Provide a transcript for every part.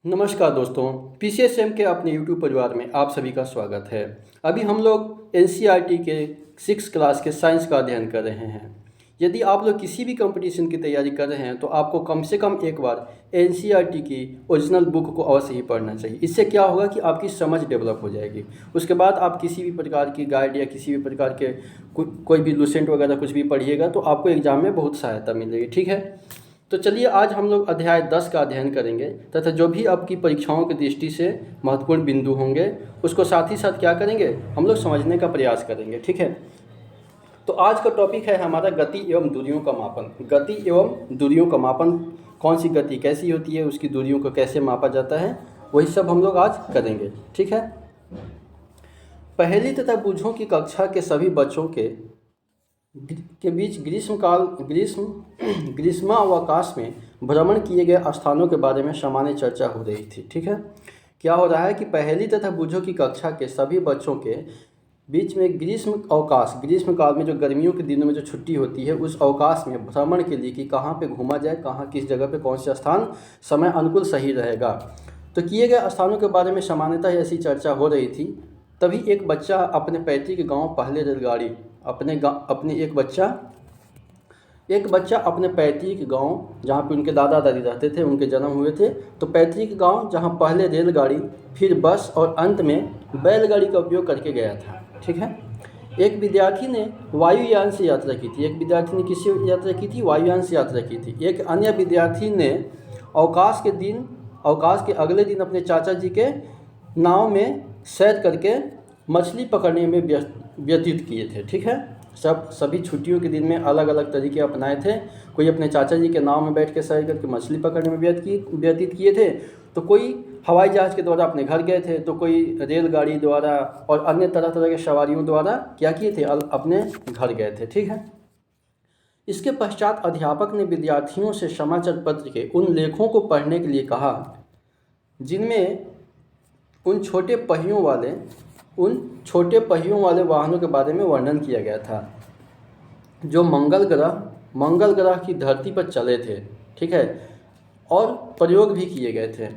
नमस्कार दोस्तों, पीसीएसएम के अपने यूट्यूब परिवार में आप सभी का स्वागत है। अभी हम लोग एनसीईआरटी के 6 क्लास के साइंस का अध्ययन कर रहे हैं। यदि आप लोग किसी भी कंपटीशन की तैयारी कर रहे हैं तो आपको कम से कम एक बार एनसीईआरटी की ओरिजिनल बुक को अवश्य ही पढ़ना चाहिए। इससे क्या होगा कि आपकी समझ डेवलप हो जाएगी। उसके बाद आप किसी भी प्रकार की गाइड या किसी भी प्रकार के कोई भी लुसेंट वगैरह कुछ भी पढ़िएगा तो आपको एग्ज़ाम में बहुत सहायता मिलेगी। ठीक है, तो चलिए आज हम लोग अध्याय 10 का अध्ययन करेंगे तथा जो भी आपकी परीक्षाओं की दृष्टि से महत्वपूर्ण बिंदु होंगे उसको साथ ही साथ क्या करेंगे, हम लोग समझने का प्रयास करेंगे। ठीक है, तो आज का टॉपिक है हमारा गति एवं दूरियों का मापन। गति एवं दूरियों का मापन, कौन सी गति कैसी होती है, उसकी दूरियों को कैसे मापा जाता है, वही सब हम लोग आज करेंगे। ठीक है, पहली तथा बूझों की कक्षा के सभी बच्चों के बीच ग्रीष्मावकाश में भ्रमण किए गए स्थानों के बारे में सामान्य चर्चा हो रही थी। ठीक है, क्या हो रहा है कि पहली तथा बूझों की कक्षा के सभी बच्चों के बीच में ग्रीष्म काल में जो गर्मियों के दिनों में जो छुट्टी होती है उस अवकाश में भ्रमण के लिए कि कहाँ पे घूमा जाए, कहाँ किस जगह पे कौन से स्थान समय अनुकूल सही रहेगा, तो किए गए स्थानों के बारे में सामान्यतः ऐसी चर्चा हो रही थी। तभी एक बच्चा अपने पैतृक गाँव पहले रेलगाड़ी एक बच्चा अपने पैतृक गांव जहाँ पे उनके दादा दादी रहते थे, उनके जन्म हुए थे, तो पैतृक गांव जहाँ पहले रेलगाड़ी, फिर बस और अंत में बैलगाड़ी का उपयोग करके गया था। ठीक है, एक विद्यार्थी ने वायुयान से यात्रा की थी। किससे यात्रा की थी? वायुयान से यात्रा की थी। एक अन्य विद्यार्थी ने अवकाश के अगले दिन अपने चाचा जी के नाव में सैर करके मछली पकड़ने में व्यतीत किए थे। ठीक है, सभी छुट्टियों के दिन में अलग अलग तरीके अपनाए थे। कोई अपने चाचा जी के नाव में बैठ के सैर करके मछली पकड़ने में व्यतीत किए थे, तो कोई हवाई जहाज़ के द्वारा अपने घर गए थे, तो कोई रेलगाड़ी द्वारा और अन्य तरह तरह के सवारियों द्वारा क्या किए थे, अपने घर गए थे। ठीक है, इसके पश्चात अध्यापक ने विद्यार्थियों से समाचार पत्र के उन लेखों को पढ़ने के लिए कहा जिनमें उन छोटे पहियों वाले वाहनों के बारे में वर्णन किया गया था जो मंगल ग्रह की धरती पर चले थे। ठीक है, और प्रयोग भी किए गए थे।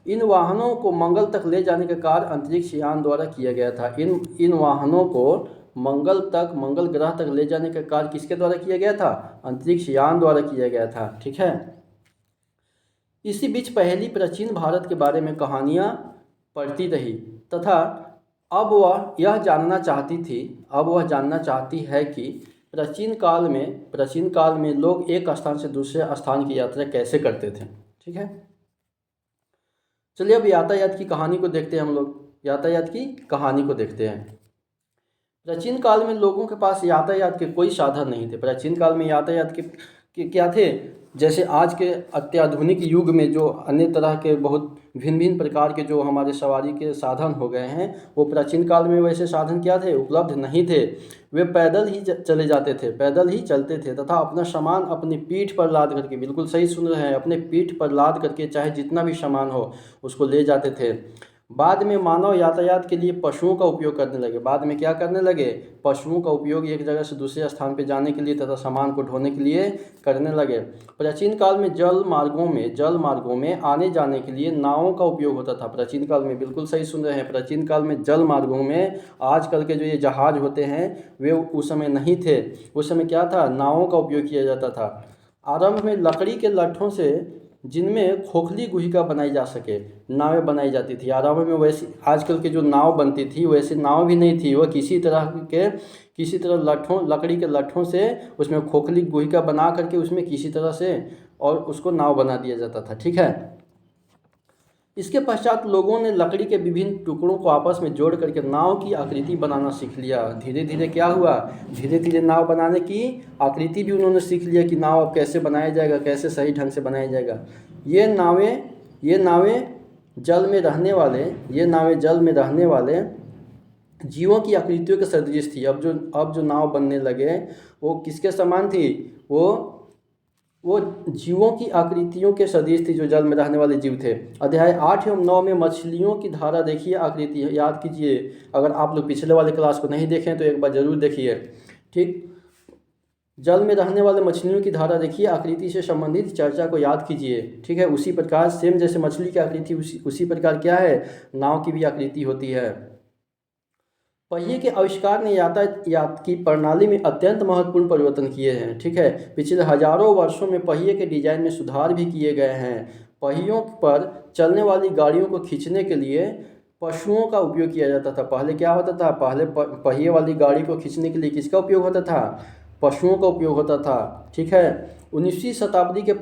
इन वाहनों को मंगल तक ले जाने का कार्य अंतरिक्ष यान द्वारा किया गया था। इन वाहनों को मंगल ग्रह तक ले जाने का कार्य किसके द्वारा किया गया था? अंतरिक्ष यान द्वारा किया गया था। ठीक है, इसी बीच पहली प्राचीन भारत के बारे में कहानियाँ पढ़ती रही तथा अब वह जानना चाहती है कि प्राचीन काल में लोग एक स्थान से दूसरे स्थान की यात्रा कैसे करते थे। ठीक है, चलिए अब यातायात की कहानी को देखते हैं। हम लोग यातायात की कहानी को देखते हैं। प्राचीन काल में लोगों के पास यातायात के कोई साधन नहीं थे। प्राचीन काल में यातायात के क्या थे? जैसे आज के अत्याधुनिक युग में जो अन्य तरह के बहुत भिन्न भिन्न प्रकार के जो हमारे सवारी के साधन हो गए हैं, वो प्राचीन काल में वैसे साधन क्या थे? उपलब्ध नहीं थे। वे पैदल ही चले जाते थे, पैदल ही चलते थे तथा अपना सामान अपनी पीठ पर लाद करके, बिल्कुल सही सुन रहे हैं, अपने पीठ पर लाद करके चाहे जितना भी सामान हो उसको ले जाते थे। बाद में मानव यातायात के लिए पशुओं का उपयोग करने लगे। बाद में क्या करने लगे? पशुओं का उपयोग एक जगह से दूसरे स्थान पर जाने के लिए तथा सामान को ढोने के लिए करने लगे। प्राचीन काल में जल मार्गों में आने जाने के लिए नावों का उपयोग होता था। प्राचीन काल में, बिल्कुल सही सुन रहे हैं, प्राचीन काल में जल मार्गों में, आजकल के जो ये जहाज होते हैं वे उस समय नहीं थे। उस समय क्या था? नावों का उपयोग किया जाता था। आरंभ में लकड़ी के लट्ठों से जिनमें खोखली गुहिका बनाई जा सके नावें बनाई जाती थी। आरंभ में वैसी आजकल के जो नाव बनती थी वैसी नाव भी नहीं थी। वह किसी तरह लकड़ी के लट्ठों से उसमें खोखली गुहिका बना करके उसमें किसी तरह से और उसको नाव बना दिया जाता था। ठीक है, इसके पश्चात लोगों ने लकड़ी के विभिन्न टुकड़ों को आपस में जोड़ करके नाव की आकृति बनाना सीख लिया। धीरे धीरे क्या हुआ? धीरे धीरे नाव बनाने की आकृति भी उन्होंने सीख लिया कि नाव अब कैसे बनाया जाएगा, कैसे सही ढंग से बनाया जाएगा। ये नावें जल में रहने वाले जीवों की आकृतियों के सदृश थी। अब जो नाव बनने लगे वो किसके समान थी? वो जीवों की आकृतियों के सदृश थी, जो जल में रहने वाले जीव थे। अध्याय 8 एवं 9 में मछलियों की धारा देखिए, आकृति याद कीजिए। अगर आप लोग पिछले वाले क्लास को नहीं देखें तो एक बार जरूर देखिए। ठीक, जल में रहने वाले मछलियों की धारा देखिए, आकृति से संबंधित चर्चा को याद कीजिए। ठीक है, उसी प्रकार सेम जैसे मछली की आकृति उसी प्रकार क्या है, नाव की भी आकृति होती है। पहिए के आविष्कार ने यातायात की प्रणाली में अत्यंत महत्वपूर्ण परिवर्तन किए हैं। ठीक है, पिछले हजारों वर्षों में पहिए के डिजाइन में सुधार भी किए गए हैं। पहियों पर चलने वाली गाड़ियों को खींचने के लिए पशुओं का उपयोग किया जाता था। पहले क्या होता था, पहले पहिए वाली गाड़ी को खींचने के लिए किसका उपयोग होता था, पशुओं का उपयोग होता था। ठीक है, 19वीं शताब्दी के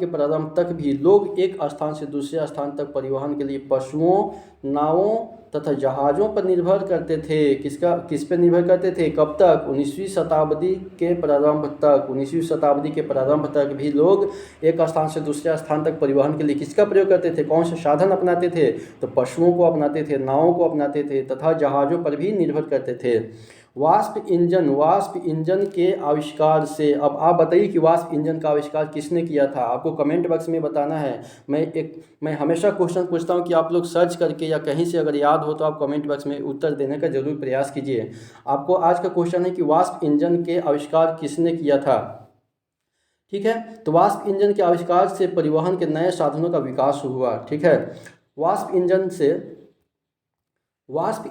प्रारंभ तक भी लोग एक स्थान से दूसरे स्थान तक परिवहन के लिए पशुओं, नावों तथा जहाज़ों पर निर्भर करते थे। किस पर निर्भर करते थे, कब तक, 19वीं शताब्दी के प्रारंभ तक भी लोग एक स्थान से दूसरे स्थान तक परिवहन के लिए किसका प्रयोग करते थे, कौन से साधन अपनाते थे, तो पशुओं को अपनाते थे, नावों को अपनाते थे तथा जहाज़ों पर भी निर्भर करते थे। वाष्प इंजन के आविष्कार से, अब आप बताइए कि वाष्प इंजन का आविष्कार किसने किया था, आपको कमेंट बॉक्स में बताना है। मैं हमेशा क्वेश्चन पूछता हूं कि आप लोग सर्च करके या कहीं से अगर याद हो तो आप कमेंट बॉक्स में उत्तर देने का जरूर प्रयास कीजिए। आपको आज का क्वेश्चन है कि वाष्प इंजन के आविष्कार किसने किया था। ठीक है, तो वाष्प इंजन के आविष्कार से परिवहन के नए साधनों का विकास हुआ। ठीक है, वाष्प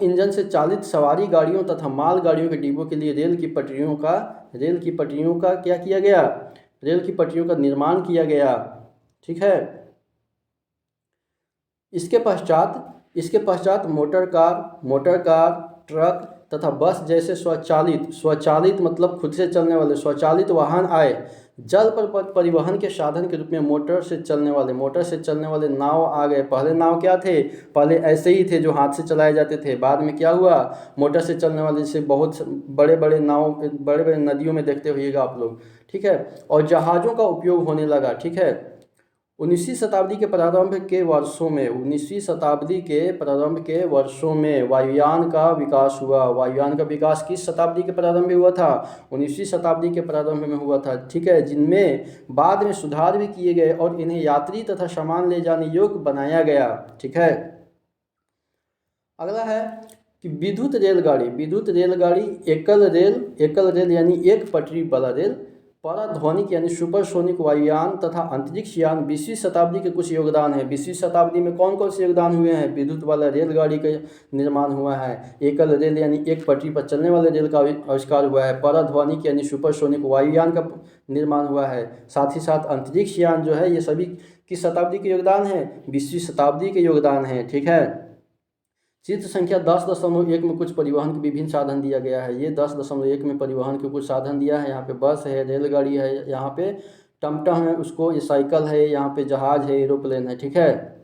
इंजन से चालित सवारी गाड़ियों तथा माल गाड़ियों के डिब्बों के लिए रेल की पटरियों का क्या किया गया, रेल की पटरियों का निर्माण किया गया। ठीक है, इसके पश्चात मोटर कार, ट्रक तथा बस जैसे स्वचालित मतलब खुद से चलने वाले स्वचालित वाहन आए। जल पर परिवहन के साधन के रूप में मोटर से चलने वाले नाव आ गए। पहले नाव क्या थे, पहले ऐसे ही थे जो हाथ से चलाए जाते थे। बाद में क्या हुआ, मोटर से चलने वाले जैसे बहुत बड़े बड़े नाव बड़े बड़े नदियों में देखते होइएगा आप लोग। ठीक है, और जहाज़ों का उपयोग होने लगा। ठीक है, 19वीं शताब्दी के प्रारंभ के वर्षों में वायुयान का विकास हुआ। वायुयान का विकास किस शताब्दी के प्रारंभ में हुआ था, 19वीं शताब्दी के प्रारंभ में हुआ था। ठीक है, जिनमें बाद में सुधार भी किए गए और इन्हें यात्री तथा सामान ले जाने योग्य बनाया गया। ठीक है, अगला है कि विद्युत रेलगाड़ी एकल रेल यानी एक पटरी वाला रेल, पराध्वनिक यानी सुपरसोनिक वायुयान तथा अंतरिक्ष यान 20वीं शताब्दी के कुछ योगदान है। 20वीं शताब्दी में कौन कौन से योगदान हुए हैं, विद्युत वाला रेलगाड़ी का निर्माण हुआ है, एकल रेल यानी एक पटरी पर चलने वाले रेल का आविष्कार हुआ है, पराध्वनिक यानी सुपरसोनिक वायुयान का निर्माण हुआ है, साथ ही साथ अंतरिक्ष यान जो है, ये सभी किस शताब्दी के योगदान है, 20वीं शताब्दी के योगदान है। ठीक है, चित्र संख्या 10.1 में कुछ परिवहन के विभिन्न साधन दिया गया है। ये 10.1 में परिवहन के कुछ साधन दिया है। यहाँ पे बस है, रेलगाड़ी है, यहाँ पे टमटम है, उसको ये साइकिल है, यहाँ पे जहाज है, एरोप्लेन है। ठीक है,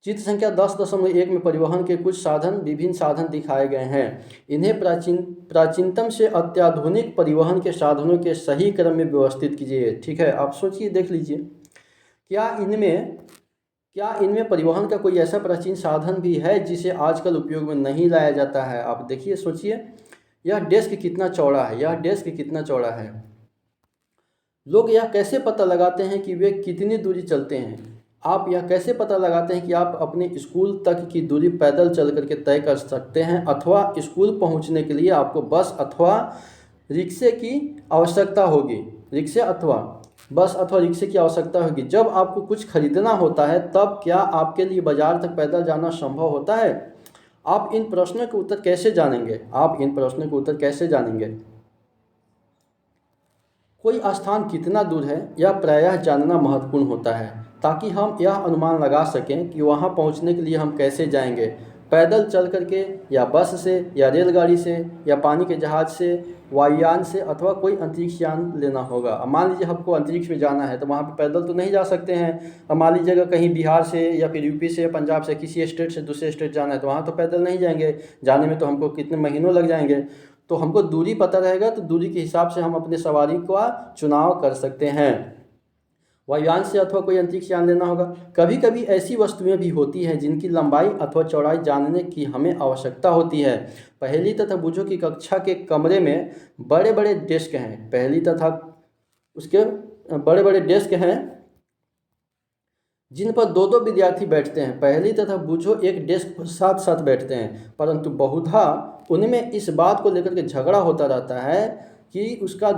चित्र संख्या 10.1 में परिवहन के कुछ विभिन्न साधन दिखाए गए हैं। इन्हें प्राचीनतम से अत्याधुनिक परिवहन के साधनों के सही क्रम में व्यवस्थित कीजिए। ठीक है, आप सोचिए, देख लीजिए, क्या इनमें परिवहन का कोई ऐसा प्राचीन साधन भी है जिसे आजकल उपयोग में नहीं लाया जाता है। आप देखिए, सोचिए, यह डेस्क कितना चौड़ा है, लोग यह कैसे पता लगाते हैं कि वे कितनी दूरी चलते हैं। आप यह कैसे पता लगाते हैं कि आप अपने स्कूल तक की दूरी पैदल चल करके तय कर सकते हैं, अथवा स्कूल पहुंचने के लिए आपको बस अथवा रिक्शे की आवश्यकता होगी, बस अथवा रिक्शे की आवश्यकता होगी। जब आपको कुछ खरीदना होता है तब क्या आपके लिए बाजार तक पैदल जाना संभव होता है। आप इन प्रश्नों के उत्तर कैसे जानेंगे, कोई स्थान कितना दूर है यह प्रायः जानना महत्वपूर्ण होता है, ताकि हम यह अनुमान लगा सकें कि वहां पहुंचने के लिए हम कैसे जाएंगे, पैदल चल करके या बस से या रेलगाड़ी से या पानी के जहाज़ से, वायुयान से, अथवा कोई अंतरिक्ष यान लेना होगा। अब मान लीजिए हमको अंतरिक्ष में जाना है तो वहाँ पे पैदल तो नहीं जा सकते हैं। अब मान लीजिए अगर कहीं बिहार से या फिर यूपी से या पंजाब से किसी स्टेट से दूसरे स्टेट जाना है तो वहाँ तो पैदल नहीं जाएंगे, जाने में तो हमको कितने महीनों लग जाएंगे। तो हमको दूरी पता रहेगा तो दूरी के हिसाब से हम अपने सवारी का चुनाव कर सकते हैं, वायुयान से अथवा कोई अंतरिक्ष यान लेना होगा। कभी कभी ऐसी वस्तुएं भी होती हैं जिनकी लंबाई अथवा चौड़ाई जानने की हमें आवश्यकता होती है। पहली तथा बूझो की कक्षा के कमरे में बड़े बड़े डेस्क हैं, बड़े बड़े डेस्क हैं जिन पर दो विद्यार्थी बैठते हैं। पहली तथा बूझो एक डेस्क पर साथ साथ बैठते हैं, परंतु बहुधा उनमें इस बात को लेकर के झगड़ा होता रहता है कि उसका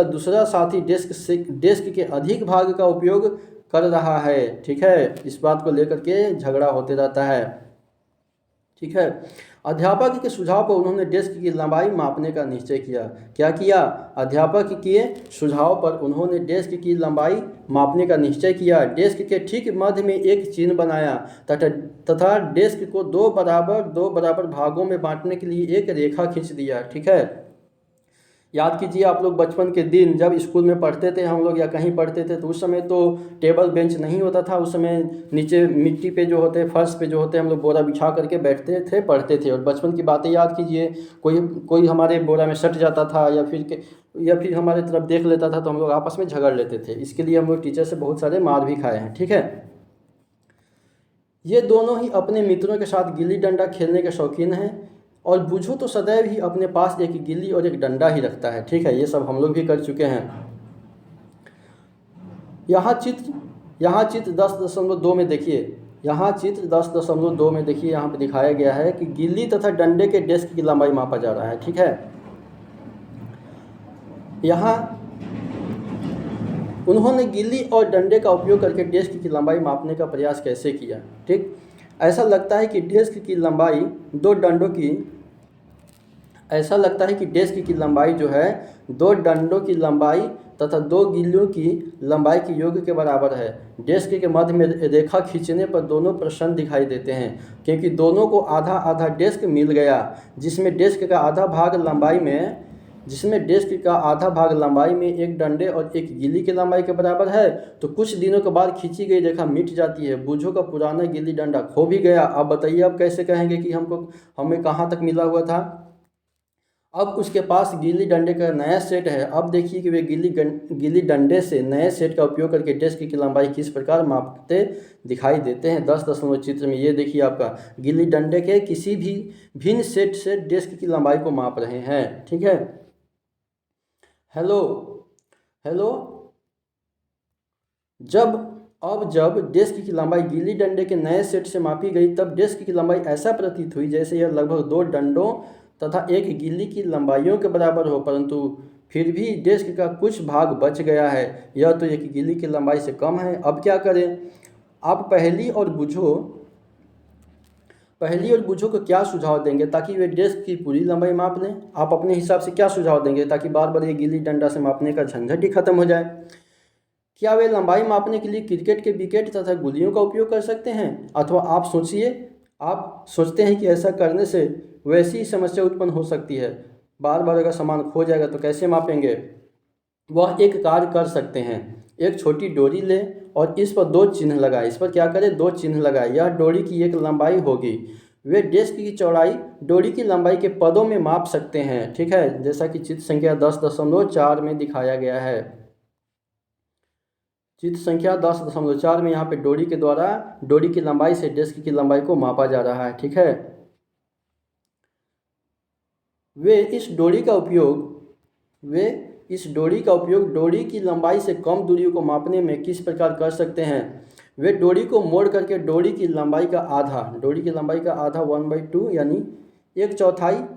दूसरा साथी डेस्क के अधिक भाग का उपयोग कर रहा है। ठीक है, इस बात को लेकर के झगड़ा होते रहता है। ठीक है, अध्यापक के सुझाव पर उन्होंने डेस्क की लंबाई मापने का निश्चय किया। क्या किया? अध्यापक के सुझाव पर उन्होंने डेस्क की लंबाई मापने का निश्चय किया। डेस्क के ठीक मध्य में एक चिन्ह बनाया तथा डेस्क को दो बराबर भागों में बांटने के लिए एक रेखा खींच दिया। ठीक है, याद कीजिए आप लोग बचपन के दिन जब स्कूल में पढ़ते थे हम लोग या कहीं पढ़ते थे तो उस समय तो टेबल बेंच नहीं होता था। उस समय नीचे मिट्टी पे जो होते, फर्श पे जो होते, हम लोग बोरा बिछा करके बैठते थे, पढ़ते थे। और बचपन की बातें याद कीजिए, कोई हमारे बोरा में सट जाता था या फिर हमारे तरफ देख लेता था तो हम लोग आपस में झगड़ लेते थे। इसके लिए हम लोग टीचर से बहुत सारे मार भी खाए हैं। ठीक है, ये दोनों ही अपने मित्रों के साथ गिल्ली डंडा खेलने के शौकीन हैं और बुझो तो सदैव ही अपने पास एक गिल्ली और एक डंडा ही रखता है। ठीक है, ये सब हम लोग भी कर चुके हैं। यहाँ चित्र 10.2 में देखिए, यहाँ पे दिखाया गया है कि गिल्ली तथा डंडे के डेस्क की लंबाई मापा जा रहा है। ठीक है, यहाँ उन्होंने गिल्ली और डंडे का उपयोग करके डेस्क की लंबाई मापने का प्रयास कैसे किया। ठीक, ऐसा लगता है कि डेस्क की लंबाई जो है दो डंडों की लंबाई तथा दो गिल्लियों की लंबाई के योग के बराबर है। डेस्क के मध्य में रेखा खींचने पर दोनों प्रश्न दिखाई देते हैं क्योंकि दोनों को आधा आधा डेस्क मिल गया, जिसमें डेस्क का आधा भाग लंबाई में एक डंडे और एक गिल्ली की लंबाई के बराबर है। तो कुछ दिनों के बाद खींची गई रेखा मिट जाती है। बूझो का पुराना गिल्ली डंडा खो भी गया। अब बताइए, अब कैसे कहेंगे कि हमें कहाँ तक मिला हुआ था। अब उसके पास गिल्ली डंडे का नया सेट है। अब देखिए कि वे गिल्ली डंडे से नए सेट का उपयोग करके डेस्क की लंबाई किस प्रकार मापते दिखाई देते हैं। 10 चित्र में ये देखिए, आपका गिल्ली डंडे के किसी भी भिन्न सेट से डेस्क की लंबाई को माप रहे हैं। ठीक है, हेलो जब डेस्क की लंबाई गिल्ली डंडे के नए सेट से मापी गई तब डेस्क की लंबाई ऐसा प्रतीत हुई जैसे यह लगभग दो डंडों तथा एक गिल्ली की लंबाइयों के बराबर हो, परंतु फिर भी डेस्क का कुछ भाग बच गया है। यह तो एक गिल्ली की लंबाई से कम है। अब क्या करें? आप पहली और बुझो को क्या सुझाव देंगे ताकि वे डेस्क की पूरी लंबाई माप लें? आप अपने हिसाब से क्या सुझाव देंगे ताकि बार बार ये गिल्ली डंडा से मापने का झंझट ही खत्म हो जाए? क्या वे लंबाई मापने के लिए क्रिकेट के विकेट तथा गुल्लियों का उपयोग कर सकते हैं? अथवा आप सोचते हैं कि ऐसा करने से वैसी ही समस्या उत्पन्न हो सकती है। बार बार अगर सामान खो जाएगा तो कैसे मापेंगे? वह एक कार्य कर सकते हैं, एक छोटी डोरी ले और इस पर दो चिन्ह लगाए। इस पर क्या करें? दो चिन्ह लगाए। यह डोरी की एक लंबाई होगी। वे डेस्क की चौड़ाई डोरी की लंबाई के पदों में माप सकते हैं। ठीक है, जैसा कि चित्र संख्या 10.4 में दिखाया गया है। चित्र संख्या 10.4 में यहाँ पे डोरी के द्वारा डोरी की लंबाई से डेस्क की लंबाई को मापा जा रहा है। ठीक है, वे इस डोरी का उपयोग डोरी की लंबाई से कम दूरियों को मापने में किस प्रकार कर सकते हैं? वे डोरी को मोड़ करके डोरी की लंबाई का आधा 1/2 यानी 1/4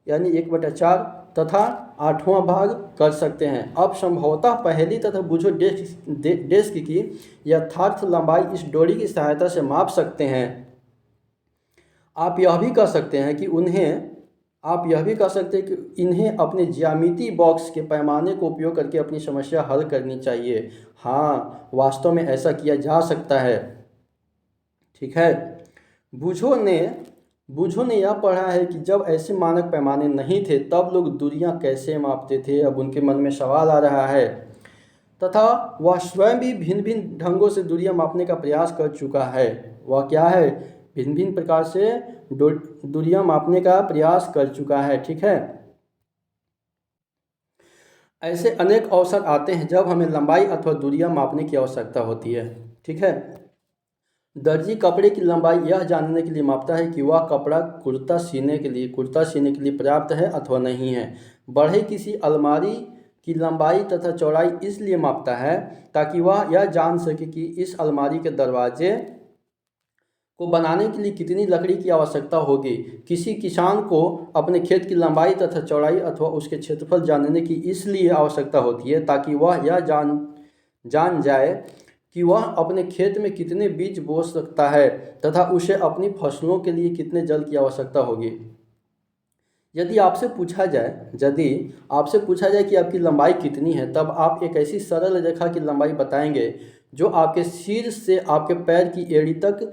यानी 1/4 तथा 8वां भाग कर सकते हैं। अब संभवतः पहली तथा बुझो डेस्क की यथार्थ लंबाई इस डोरी की सहायता से माप सकते हैं। आप यह भी कह सकते हैं कि इन्हें अपने ज्यामिति बॉक्स के पैमाने को उपयोग करके अपनी समस्या हल करनी चाहिए। हाँ, वास्तव में ऐसा किया जा सकता है। ठीक है, बूझो ने यह पढ़ा है कि जब ऐसे मानक पैमाने नहीं थे तब लोग दूरियां कैसे मापते थे। अब उनके मन में सवाल आ रहा है तथा वह स्वयं भी भिन्न भिन्न ढंगों से दूरियां मापने का प्रयास कर चुका है। वह क्या है? भिन्न भिन्न प्रकार से दूरियां मापने का प्रयास कर चुका है। ठीक है, ऐसे अनेक अवसर आते हैं जब हमें लंबाई अथवा दूरियां मापने की आवश्यकता होती है। ठीक है, दर्जी कपड़े की लंबाई यह जानने के लिए मापता है कि वह कपड़ा कुर्ता सीने के लिए पर्याप्त है अथवा नहीं है। बढ़ई किसी अलमारी की लंबाई तथा चौड़ाई इसलिए मापता है ताकि वह यह जान सके कि इस अलमारी के दरवाजे को बनाने के लिए कितनी लकड़ी की आवश्यकता होगी। किसी किसान को अपने खेत की लंबाई तथा चौड़ाई अथवा उसके क्षेत्रफल जानने की इसलिए आवश्यकता होती है ताकि वह यह जान जाए कि वह अपने खेत में कितने बीज बो सकता है तथा उसे अपनी फसलों के लिए कितने जल की आवश्यकता होगी। यदि आपसे पूछा जाए कि आपकी लंबाई कितनी है, तब आप एक ऐसी सरल रेखा की लंबाई बताएंगे जो आपके सिर से आपके पैर की एड़ी तक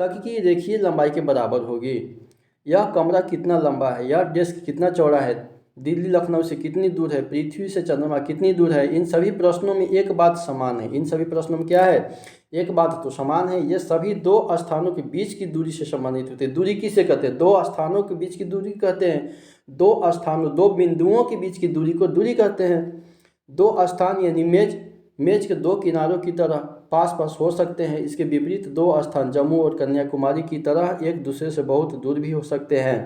की रेखीय लंबाई के बराबर होगी। यह कमरा कितना लंबा है, यह डेस्क कितना चौड़ा है, दिल्ली लखनऊ से कितनी दूर है, पृथ्वी से चंद्रमा कितनी दूर है, इन सभी प्रश्नों में एक बात समान है। इन सभी प्रश्नों में क्या है? एक बात तो समान है। ये सभी दो स्थानों के बीच की दूरी से संबंधित होते हैं। दूरी किसे कहते हैं? दो स्थानों के बीच की दूरी कहते हैं। दो बिंदुओं के बीच की दूरी को दूरी कहते हैं। दो स्थान यानी मेज के दो किनारों की तरह पास पास हो सकते हैं। इसके विपरीत दो स्थान जम्मू और कन्याकुमारी की तरह एक दूसरे से बहुत दूर भी हो सकते हैं।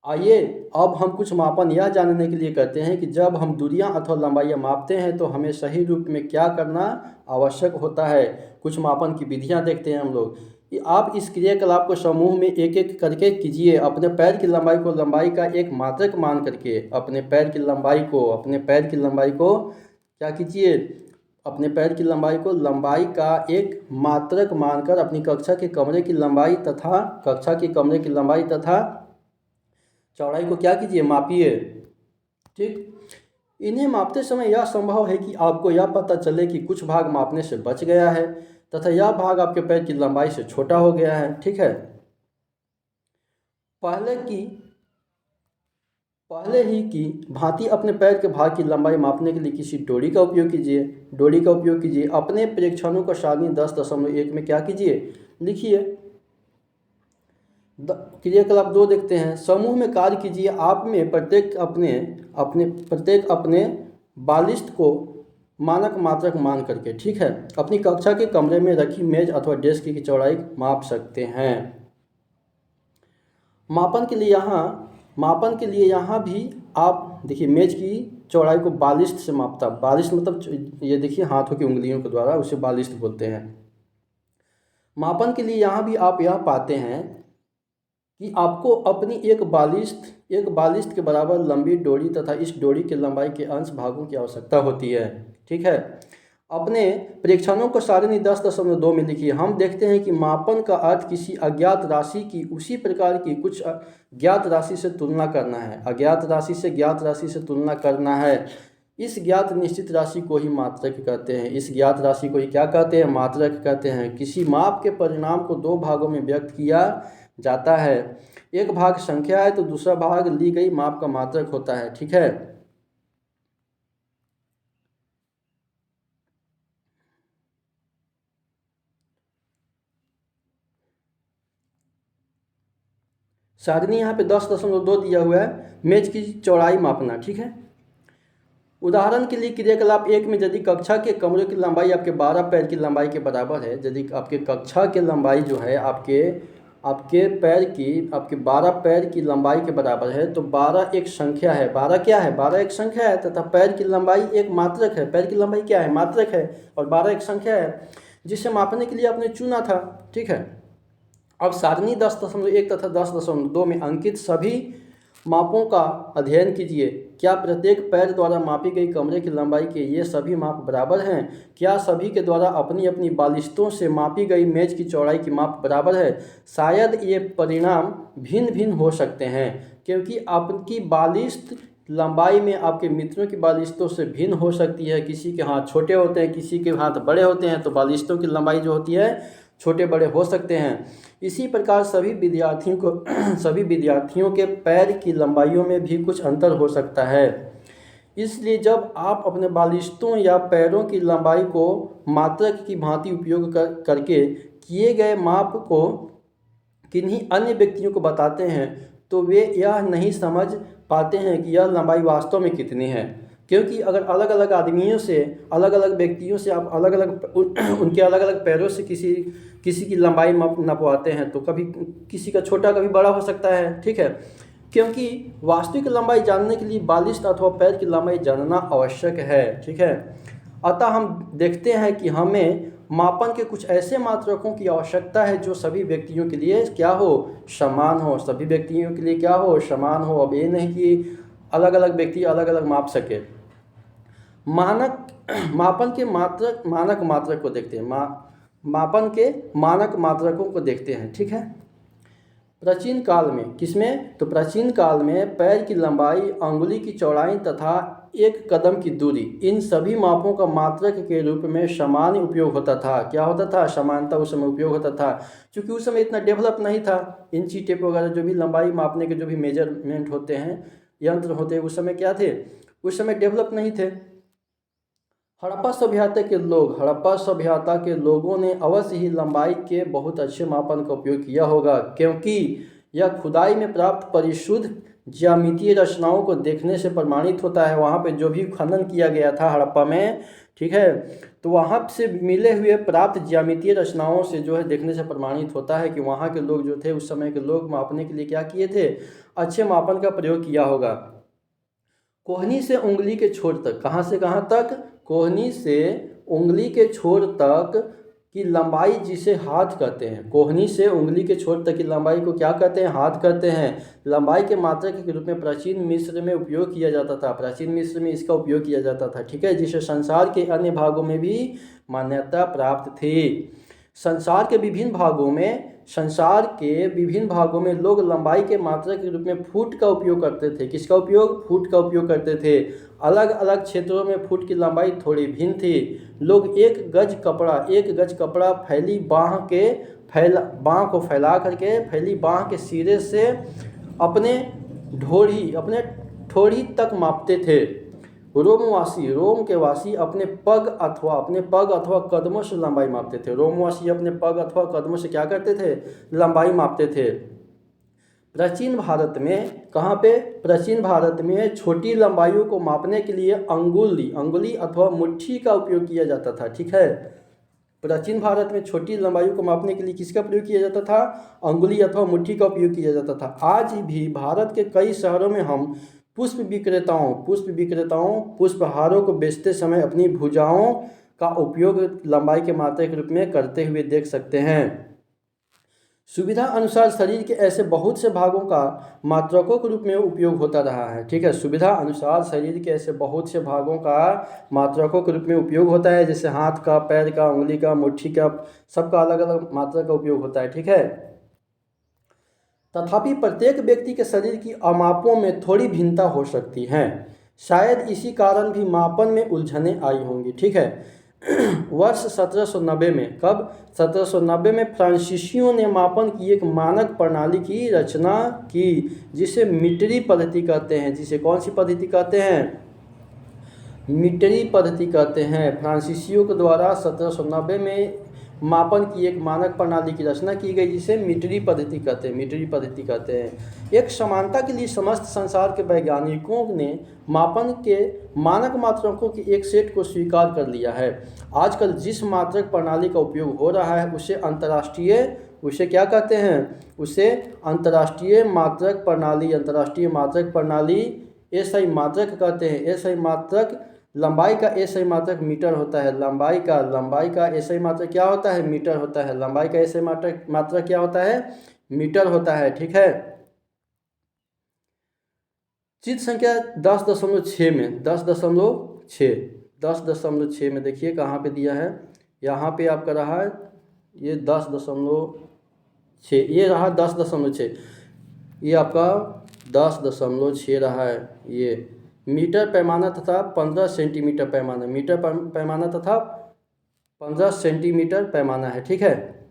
आइए अब हम कुछ मापन यह जानने के लिए करते हैं कि जब हम दूरियां अथवा लंबाइयां मापते हैं तो हमें सही रूप में क्या करना आवश्यक होता है। कुछ मापन की विधियां देखते हैं हम लोग। आप इस क्रियाकलाप को समूह में एक एक करके कीजिए। अपने पैर की लंबाई को लंबाई का एक मात्रक मान करके अपने पैर की लंबाई को क्या कीजिए? अपने पैर की लंबाई को लंबाई का एक मात्रक मानकर अपनी कक्षा के कमरे की लंबाई तथा चौड़ाई को क्या कीजिए? मापिए। ठीक। इन्हें मापते समय यह संभव है कि आपको यह पता चले कि कुछ भाग मापने से बच गया है तथा यह भाग आपके पैर की लंबाई से छोटा हो गया है। ठीक है। पहले ही की भांति अपने पैर के भाग की लंबाई मापने के लिए किसी डोरी का उपयोग कीजिए। अपने प्रेक्षणों को सारणी 10.1 में क्या कीजिए? लिखिए। क्रियाकलाप 2 देखते हैं। समूह में कार्य कीजिए। आप में प्रत्येक अपने बालिस्ट को मानक मात्रक मान करके, ठीक है, अपनी कक्षा के कमरे में रखी मेज अथवा डेस्क की चौड़ाई माप सकते हैं। मापन के लिए यहाँ भी आप देखिए, मेज की चौड़ाई को बालिस्ट से मापता। बालिस्ट मतलब ये देखिए हाथों की उंगलियों के द्वारा उसे बालिस्ट बोलते हैं। मापन के लिए यहाँ भी आप यह पाते हैं कि आपको अपनी एक बालिस्ट के बराबर लंबी डोरी तथा इस डोरी के लंबाई के अंश भागों की आवश्यकता होती है। ठीक है। अपने प्रेक्षणों को सारणी 10.2 में लिखिए। हम देखते हैं कि मापन का अर्थ किसी अज्ञात राशि की उसी प्रकार की कुछ ज्ञात राशि से तुलना करना है। अज्ञात राशि से ज्ञात राशि से तुलना करना है। इस ज्ञात निश्चित राशि को ही मात्रक कहते हैं। इस ज्ञात राशि को ही क्या कहते हैं? मात्रक कहते हैं। किसी माप के परिणाम को दो भागों में व्यक्त किया जाता है। एक भाग संख्या है तो दूसरा भाग ली गई माप का मात्रक होता है। ठीक है। सारणी यहाँ पे 10.2 दिया हुआ है। मेज की चौड़ाई मापना। ठीक है। उदाहरण के लिए क्रियाकलाप 1 में यदि कक्षा के कमरे की लंबाई आपके 12 पैर की लंबाई के बराबर है, यदि आपके कक्षा की लंबाई जो है आपके 12 पैर की लंबाई के बराबर है, तो 12 एक संख्या है। 12 क्या है? 12 एक संख्या है तथा पैर की लंबाई एक मात्रक है। पैर की लंबाई क्या है? मात्रक है। और 12 एक संख्या है जिसे मापने के लिए आपने चुना था। ठीक है। अब सारणी 10.1 तथा 10.2 में अंकित सभी मापों का अध्ययन कीजिए। क्या प्रत्येक पैर द्वारा मापी गई कमरे की लंबाई के ये सभी माप बराबर हैं? क्या सभी के द्वारा अपनी अपनी बालिश्तों से मापी गई मेज की चौड़ाई की माप बराबर है? शायद ये परिणाम भिन्न भिन्न हो सकते हैं क्योंकि आपकी बालिश्त लंबाई में आपके मित्रों की बालिश्तों से भिन्न हो सकती है। किसी के हाथ छोटे होते हैं, किसी के हाथ बड़े होते हैं, तो बालिश्तों की लंबाई जो होती है छोटे बड़े हो सकते हैं। इसी प्रकार सभी विद्यार्थियों के पैर की लंबाइयों में भी कुछ अंतर हो सकता है। इसलिए जब आप अपने बालिश्तों या पैरों की लंबाई को मात्रक की भांति उपयोग करके किए गए माप को किन्हीं अन्य व्यक्तियों को बताते हैं तो वे यह नहीं समझ पाते हैं कि यह लंबाई वास्तव में कितनी है। क्योंकि अगर अलग अलग आदमियों से, अलग अलग व्यक्तियों से आप उनके अलग अलग पैरों से किसी की लंबाई नपवाते हैं तो कभी किसी का छोटा कभी बड़ा हो सकता है। ठीक है। क्योंकि वास्तविक लंबाई जानने के लिए बालिश्त अथवा पैर की लंबाई जानना आवश्यक है। ठीक है। अतः हम देखते हैं कि हमें मापन के कुछ ऐसे मात्रकों की आवश्यकता है जो सभी व्यक्तियों के लिए क्या हो, समान हो, सभी व्यक्तियों के लिए क्या हो, समान हो। अब ये नहीं कि अलग अलग व्यक्ति अलग अलग माप सके। मानक मापन के मानक मात्रक को देखते हैं, मापन के मानक मात्रकों को देखते हैं। ठीक है, प्राचीन काल में किसमें, तो प्राचीन काल में पैर की लंबाई, अंगुली की चौड़ाई तथा एक कदम की दूरी, इन सभी मापों का मात्रक के रूप में समान उपयोग होता था। क्या होता था, समानता उस समय उपयोग होता था। क्योंकि उस समय इतना डेवलप नहीं था, इंची टेप वगैरह जो भी लंबाई मापने के जो भी मेजरमेंट होते हैं, यंत्र होते हैं, उस समय क्या थे, उस समय डेवलप नहीं थे। हड़प्पा सभ्यता के लोगों ने अवश्य ही लंबाई के बहुत अच्छे मापन का उपयोग किया होगा, क्योंकि यह खुदाई में प्राप्त परिशुद्ध ज्यामितीय रचनाओं को देखने से प्रमाणित होता है। वहाँ पे जो भी खनन किया गया था हड़प्पा में, ठीक है, तो वहाँ से मिले हुए प्राप्त ज्यामितीय रचनाओं से जो है देखने से प्रमाणित होता है कि वहाँ के लोग जो थे, उस समय के लोग मापने के लिए क्या किए थे, अच्छे मापन का प्रयोग किया होगा। कोहनी से उंगली के छोर तक, कहाँ से कहाँ तक, कोहनी से उंगली के छोर तक की लंबाई जिसे हाथ कहते हैं, कोहनी से उंगली के छोर तक की लंबाई को क्या कहते हैं, हाथ कहते हैं। लंबाई के मात्रक के रूप में प्राचीन मिस्र में उपयोग किया जाता था, प्राचीन मिस्र में इसका उपयोग किया जाता था। ठीक है, जिसे संसार के अन्य भागों में भी मान्यता प्राप्त थी। संसार के विभिन्न भागों में लोग लंबाई के मात्रक के रूप में फुट का उपयोग करते थे। किसका उपयोग, फुट का उपयोग करते थे। अलग अलग क्षेत्रों में फुट की लंबाई थोड़ी भिन्न थी। लोग एक गज कपड़ा फैली बाँह को फैला करके फैली बाँह के सिरे से अपने ठोड़ी तक मापते थे। रोम के वासी अपने पग अथवा कदमों से लंबाई मापते थे। रोमवासी अपने पग अथवा कदमों से क्या करते थे, लंबाई मापते थे। प्राचीन भारत में कहाँ पे, प्राचीन भारत में छोटी लंबाइयों को मापने के लिए अंगुली अथवा मुट्ठी का उपयोग किया जाता था। ठीक है, प्राचीन भारत में छोटी लंबाइयों को मापने के लिए किसका प्रयोग किया जाता था, अंगुली अथवा मुट्ठी का उपयोग किया जाता था। आज भी भारत के कई शहरों में हम पुष्प विक्रेताओं पुष्पहारों को बेचते समय अपनी भुजाओं का उपयोग लंबाई के मात्रक के रूप में करते हुए देख सकते हैं। सुविधा अनुसार शरीर के ऐसे बहुत से भागों का मात्रकों के रूप में उपयोग होता रहा है। ठीक है, सुविधा अनुसार शरीर के ऐसे बहुत से भागों का मात्रकों के रूप में उपयोग होता है, जैसे हाथ का, पैर का, उंगली का, मुट्ठी का, सबका अलग अलग मात्रा का उपयोग होता है। ठीक है, तथापि प्रत्येक व्यक्ति के शरीर की अमापों में थोड़ी भिन्नता हो सकती है। शायद इसी कारण भी मापन में उलझने आई होंगी। ठीक है, वर्ष 1790 में, कब, 1790 में फ्रांसीसियों ने मापन की एक मानक प्रणाली की रचना की, जिसे मीटरी पद्धति कहते हैं। जिसे कौन सी पद्धति कहते हैं, मीटरी पद्धति कहते हैं। फ्रांसीसियों के द्वारा 1790 में मापन की एक मानक प्रणाली की रचना की गई, जिसे मीटरी पद्धति कहते हैं। एक समानता के लिए समस्त संसार के वैज्ञानिकों ने मापन के मानक मात्रकों की एक सेट को स्वीकार कर लिया है। आजकल जिस मात्रक प्रणाली का उपयोग हो रहा है उसे क्या कहते हैं, उसे अंतर्राष्ट्रीय मात्रक प्रणाली एसआई मात्रक कहते हैं। एसआई मात्रक, लंबाई का एसआई मात्रक मीटर होता है। लंबाई का एसआई मात्रक क्या होता है, मीटर होता है। लंबाई का एसआई मात्रक क्या होता है, मीटर होता है। ठीक है, चित्र संख्या 10.6 में 10.6 में देखिए कहाँ पे दिया है, यहाँ पे आपका रहा है ये 10.6, ये रहा 10.6, ये आपका 10.6 रहा है। ये मीटर पैमाना तथा 15 सेंटीमीटर पैमाना, मीटर पैमाना तथा 15 सेंटीमीटर पैमाना है। ठीक है,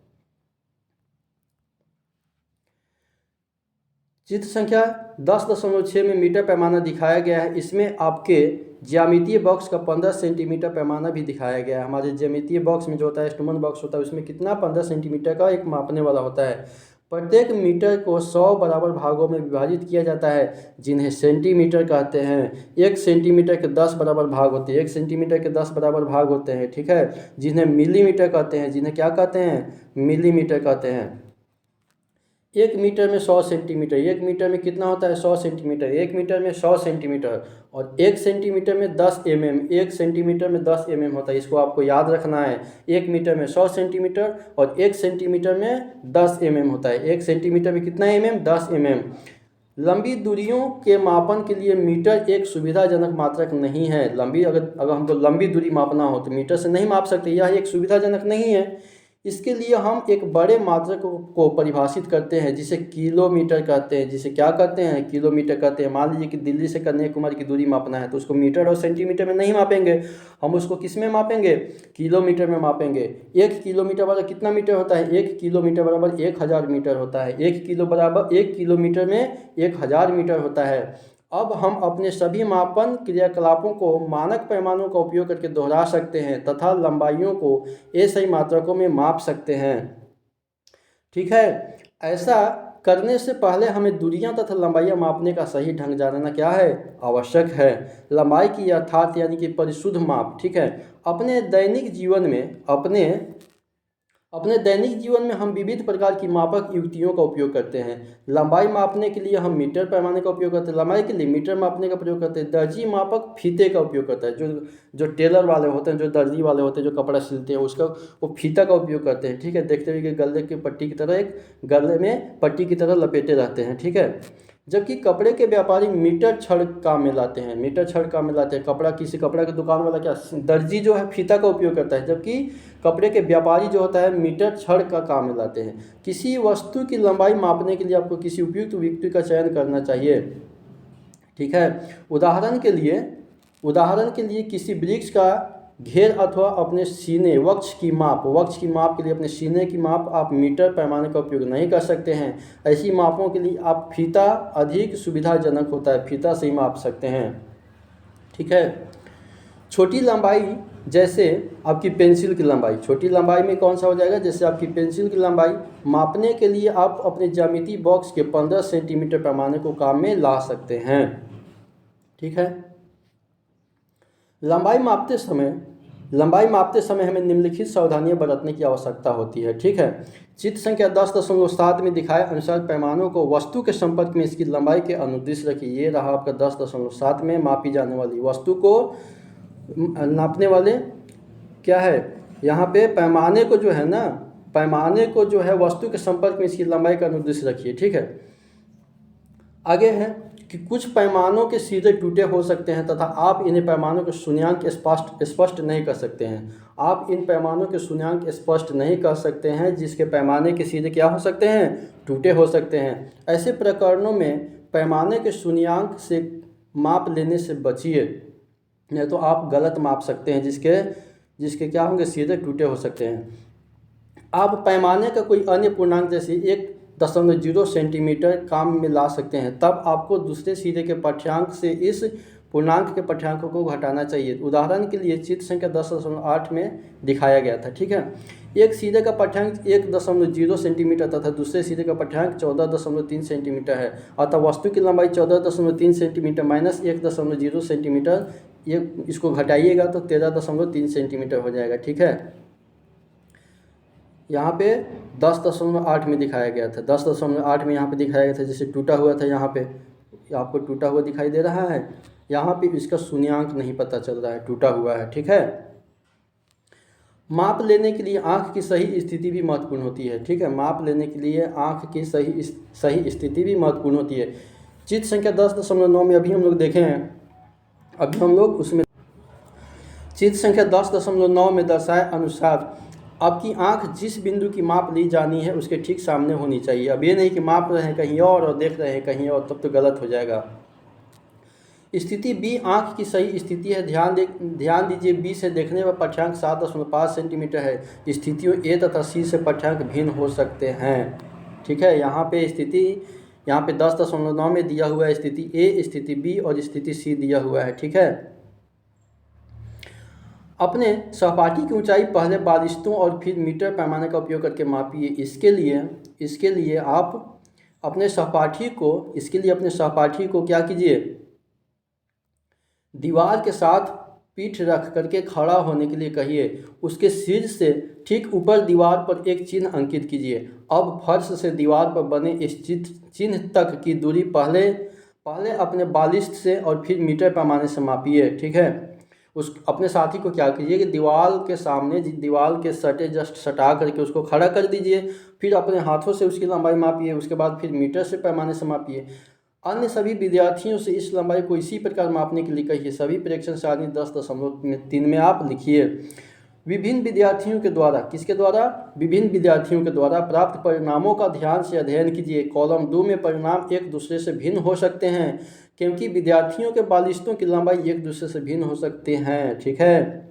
चित्र संख्या 10.6 में मीटर पैमाना दिखाया गया है। इसमें आपके ज्यामितीय बॉक्स का 15 सेंटीमीटर पैमाना भी दिखाया गया है। हमारे ज्यामितीय बॉक्स में जो होता है, इंस्ट्रूमेंट बॉक्स होता है, उसमें कितना 15 सेंटीमीटर का एक मापने वाला होता है। प्रत्येक मीटर को 100 बराबर भागों में विभाजित किया जाता है, जिन्हें सेंटीमीटर कहते हैं। 1 सेंटीमीटर के 10 बराबर भाग होते हैं, 1 सेंटीमीटर के 10 बराबर भाग होते हैं। ठीक है, जिन्हें मिलीमीटर कहते हैं, जिन्हें क्या कहते हैं, मिलीमीटर कहते हैं। 1 मीटर में 100 सेंटीमीटर, 1 मीटर में कितना होता है 100 सेंटीमीटर, 1 मीटर में 100 सेंटीमीटर, और 1 सेंटीमीटर में 10 mm, 1 सेंटीमीटर में 10 mm होता है। इसको आपको याद रखना है। 1 मीटर में 100 सेंटीमीटर और 1 सेंटीमीटर में 10 mm होता है। 1 सेंटीमीटर में कितना mm, 10 mm। लंबी दूरियों के मापन के लिए मीटर एक सुविधाजनक मात्रक नहीं है। अगर हमको लंबी दूरी मापना हो तो मीटर से नहीं माप सकते, यह एक सुविधाजनक नहीं है। इसके लिए हम एक बड़े मात्रक को परिभाषित करते हैं जिसे किलोमीटर कहते हैं। जिसे क्या कहते हैं, किलोमीटर कहते हैं। मान लीजिए कि दिल्ली से कन्याकुमारी की दूरी मापना है तो उसको मीटर और सेंटीमीटर में नहीं मापेंगे, हम उसको किस में मापेंगे, किलोमीटर में मापेंगे। 1 किलोमीटर बराबर कितना मीटर होता है, 1 किलोमीटर बराबर 1000 मीटर होता है। 1 किलोमीटर में 1000 मीटर होता है। अब हम अपने सभी मापन क्रियाकलापों को मानक पैमानों का उपयोग करके दोहरा सकते हैं तथा लंबाइयों को ऐसी मात्रकों में माप सकते हैं। ठीक है, ऐसा करने से पहले हमें दूरियां तथा लंबाइयां मापने का सही ढंग जानना क्या है, आवश्यक है। लंबाई की यथार्थ यानी कि परिशुद्ध माप। ठीक है, अपने दैनिक जीवन में हम विविध प्रकार की मापक युक्तियों का उपयोग करते हैं। लंबाई मापने के लिए हम मीटर पैमाने का उपयोग करते हैं, लंबाई के लिए मीटर मापने का प्रयोग करते हैं। दर्जी मापक फीते का उपयोग करता है। जो टेलर वाले होते हैं, जो दर्जी वाले होते हैं, जो कपड़ा सिलते हैं, उसका वो फीता का उपयोग करते हैं। ठीक है, देखते हुए कि गले की पट्टी की तरह, एक गले में पट्टी की तरह लपेटे रहते हैं। ठीक है, जबकि कपड़े के व्यापारी मीटर छड़ काम में लाते हैं। किसी कपड़ा की दुकान वाला क्या, दर्जी जो है फीता का उपयोग करता है, जबकि कपड़े के व्यापारी जो होता है मीटर छड़ का काम में लाते हैं। किसी वस्तु की लंबाई मापने के लिए आपको किसी उपयुक्त व्यक्ति का चयन करना चाहिए। ठीक है, उदाहरण के लिए किसी वृक्ष का घेर अथवा अपने सीने वक्ष की माप के लिए अपने सीने की माप आप मीटर पैमाने का उपयोग नहीं कर सकते हैं। ऐसी मापों के लिए आप फीता अधिक सुविधाजनक होता है, फीता से ही माप सकते हैं। ठीक है, छोटी लंबाई जैसे आपकी पेंसिल की लंबाई, छोटी लंबाई में कौन सा हो जाएगा, जैसे आपकी पेंसिल की लंबाई मापने के लिए आप अपने ज्यामिति बॉक्स के 15 सेंटीमीटर पैमाने को काम में ला सकते हैं। ठीक है, लंबाई मापते समय हमें निम्नलिखित सावधानियां बरतने की आवश्यकता होती है। ठीक है, चित्र संख्या 10.7 में दिखाए अनुसार पैमानों को वस्तु के संपर्क में इसकी लंबाई के अनुदिश रखिए। ये रहा आपका 10.7 में मापी जाने वाली वस्तु को नापने वाले क्या है, यहाँ पे पैमाने को जो है वस्तु के संपर्क में इसकी लंबाई का अनुदिश रखिए। ठीक है, आगे है कि कुछ पैमानों के सीधे टूटे हो सकते हैं तथा आप इन पैमानों के शून्यांक स्पष्ट नहीं कर सकते हैं। जिसके पैमाने के सीधे क्या हो सकते हैं, टूटे हो सकते हैं। ऐसे प्रकरणों में पैमाने के शून्यांक से माप लेने से बचिए, नहीं तो आप गलत माप सकते हैं, जिसके क्या होंगे, सीधे टूटे हो सकते हैं। आप पैमाने का कोई अन्य पूर्णांक जैसे 1.0 सेंटीमीटर काम में ला सकते हैं, तब आपको दूसरे सीधे के पाठ्यांक से इस पूर्णांक के पाठ्यांकों को घटाना चाहिए। उदाहरण के लिए चित्र संख्या 10.8 में दिखाया गया था। ठीक है, एक सीधे का पाठ्यांक 1.0 सेंटीमीटर तथा दूसरे सीधे का पाठ्यांक 14.3 सेंटीमीटर है। अतः वस्तु की लंबाई 14.3 सेंटीमीटर माइनस 1.0 सेंटीमीटर, ये इसको घटाइएगा तो 13.3 सेंटीमीटर हो जाएगा। ठीक है, यहाँ पे 10.8 में दिखाया गया था। 10.8 में यहाँ पे दिखाया गया था, जैसे टूटा हुआ था, यहाँ पे आपको टूटा हुआ दिखाई दे रहा है। यहाँ पे इसका शून्यांक नहीं पता चल रहा है, टूटा हुआ है। ठीक है, माप लेने के लिए आँख की सही स्थिति भी महत्वपूर्ण होती है। ठीक है, माप लेने के लिए आँख की सही स्थिति भी महत्वपूर्ण होती है। चित्र संख्या 10.9 में अभी हम लोग देखे हैं, अभी हम लोग उसमें चित्र संख्या 10.9 में दर्शाए अनुसार आपकी आंख जिस बिंदु की माप ली जानी है उसके ठीक सामने होनी चाहिए। अब ये नहीं कि माप रहे हैं कहीं और देख रहे हैं कहीं और, तब तो गलत हो जाएगा। स्थिति बी आंख की सही स्थिति है। ध्यान दीजिए, बी से देखने पर पाठ्यांक 7.5 सेंटीमीटर है। स्थितियों ए तथा सी से पाठ्यांक भिन्न हो सकते हैं। ठीक है, यहाँ पे 10.9 में दिया हुआ है स्थिति ए, स्थिति बी और स्थिति सी दिया हुआ है। ठीक है, अपने सहपाठी की ऊंचाई पहले बारिशों और फिर मीटर पैमाने का उपयोग करके मापिए। इसके लिए अपने सहपाठी को क्या कीजिए, दीवार के साथ पीठ रख करके खड़ा होने के लिए कहिए। उसके सिर से ठीक ऊपर दीवार पर एक चिन्ह अंकित कीजिए। अब फर्श से दीवार पर बने इस चिन्ह तक की दूरी पहले पहले अपने बालिश से और फिर मीटर पैमाने से मापिए। ठीक है, उस अपने साथी को क्या कीजिए कि दीवार के सामने दीवार के सटे जस्ट सटा करके उसको खड़ा कर दीजिए। फिर अपने हाथों से उसकी लंबाई मापिए। उसके बाद फिर मीटर से पैमाने से मापिए। अन्य सभी विद्यार्थियों से इस लंबाई को इसी प्रकार मापने के लिए कहिए। सभी प्रेक्षण सारणी 10.3 में आप लिखिए। विभिन्न विद्यार्थियों के द्वारा, किसके द्वारा? विभिन्न विद्यार्थियों के द्वारा प्राप्त परिणामों का ध्यान से अध्ययन कीजिए। कॉलम 2 में परिणाम एक दूसरे से भिन्न हो सकते हैं क्योंकि विद्यार्थियों के बालिश्तों की लंबाई एक दूसरे से भिन्न हो सकते हैं। ठीक है,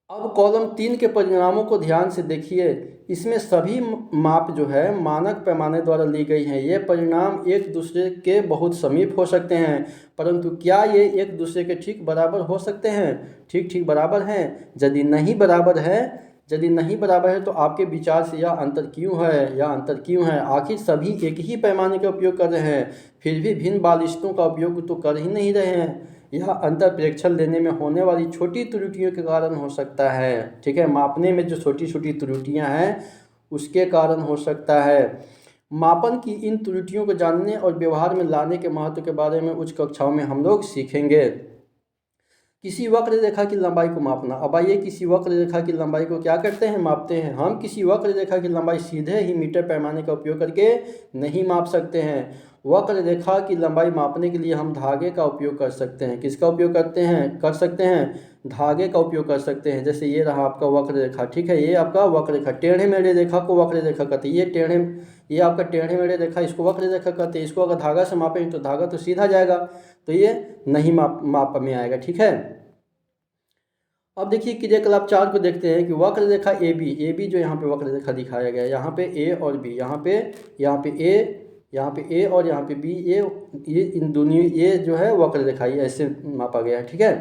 अब कॉलम 3 के परिणामों को ध्यान से देखिए। इसमें सभी माप जो है मानक पैमाने द्वारा ली गई हैं। ये परिणाम एक दूसरे के बहुत समीप हो सकते हैं, परंतु क्या ये एक दूसरे के ठीक बराबर हो सकते हैं? ठीक बराबर हैं। यदि नहीं बराबर है तो आपके विचार से यह अंतर क्यों है? आखिर सभी एक ही पैमाने का उपयोग कर रहे हैं, फिर भी भिन्न बालिश्तों का उपयोग तो कर ही नहीं रहे हैं। यह अंतर प्रेक्षण लेने में होने वाली छोटी त्रुटियों के कारण हो सकता है। ठीक है, मापने में जो छोटी छोटी त्रुटियां हैं उसके कारण हो सकता है। मापन की इन त्रुटियों को जानने और व्यवहार में लाने के महत्व के बारे में उच्च कक्षाओं में हम लोग सीखेंगे। किसी वक्र रेखा की लंबाई को मापना। अब आइए, किसी वक्र रेखा की लंबाई को क्या करते हैं? मापते हैं। हम किसी वक्र रेखा की लंबाई सीधे ही मीटर पैमाने का उपयोग करके नहीं माप सकते हैं। वक्र रेखा की लंबाई मापने के लिए हम धागे का उपयोग कर सकते हैं। किसका उपयोग कर सकते हैं? धागे का उपयोग कर सकते हैं। जैसे ये रहा आपका वक्र रेखा। ठीक है, ये आपका वक्र रेखा, टेढ़े मेढ़े रेखा को वक्र रेखा कहते हैं। ये आपका टेढ़े मेढ़े रेखा, इसको वक्र रेखा कहते हैं। इसको अगर धागा से मापें तो धागा तो सीधा जाएगा, तो ये नहीं माप में आएगा। ठीक है, अब देखिए क्रियाकलाप 4 को देखते हैं कि वक्र रेखा ए बी जो यहाँ पे वक्र रेखा दिखाया गया है, यहाँ पे ए और बी, यहाँ पे ए और यहाँ पे बी, ये इन दोनों, ये जो है वक्र रेखा, ये ऐसे मापा गया है। ठीक है,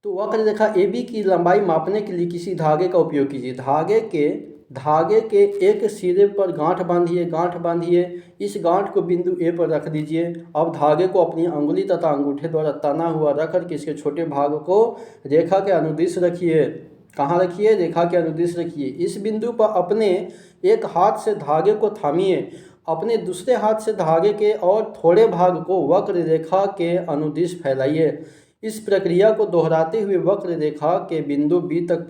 तो वक्र रेखा ए बी की लंबाई मापने के लिए किसी धागे का उपयोग कीजिए। धागे के एक सिरे पर गांठ बांधिए। इस गांठ को बिंदु ए पर रख दीजिए। अब धागे को अपनी अंगुली तथा अंगूठे द्वारा तना हुआ रखकर इसके छोटे भाग को रेखा के अनुदिश रखिए। कहाँ रखिए? रेखा के अनुदिश रखिए। इस बिंदु पर अपने एक हाथ से धागे को थामिए। अपने दूसरे हाथ से धागे के और थोड़े भाग को वक्र रेखा के अनुदिश फैलाइए। इस प्रक्रिया को दोहराते हुए वक्र रेखा के बिंदु बी तक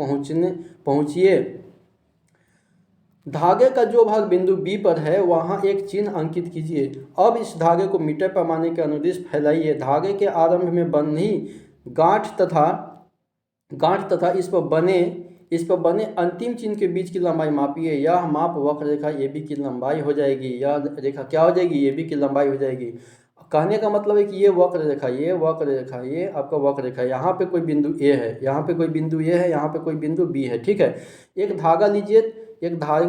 पहुँचिए। धागे का जो भाग बिंदु बी पर है वहां एक चिन्ह अंकित कीजिए। अब इस धागे को मीटर पैमाने के अनुदिश फैलाइए। धागे के आरंभ में बंधी गांठ तथा इस पर बने अंतिम चिन्ह के बीच की लंबाई मापिए। यह माप वक्र रेखा ए बी की लंबाई हो जाएगी। यह रेखा क्या हो जाएगी? ए बी की लंबाई हो जाएगी। कहने का मतलब है कि ये वक्र रेखा, ये आपका वक्र रेखा, यहाँ पे कोई बिंदु ए है, यहाँ पे कोई बिंदु ए है, यहाँ पे कोई बिंदु बी है। ठीक है, एक धागा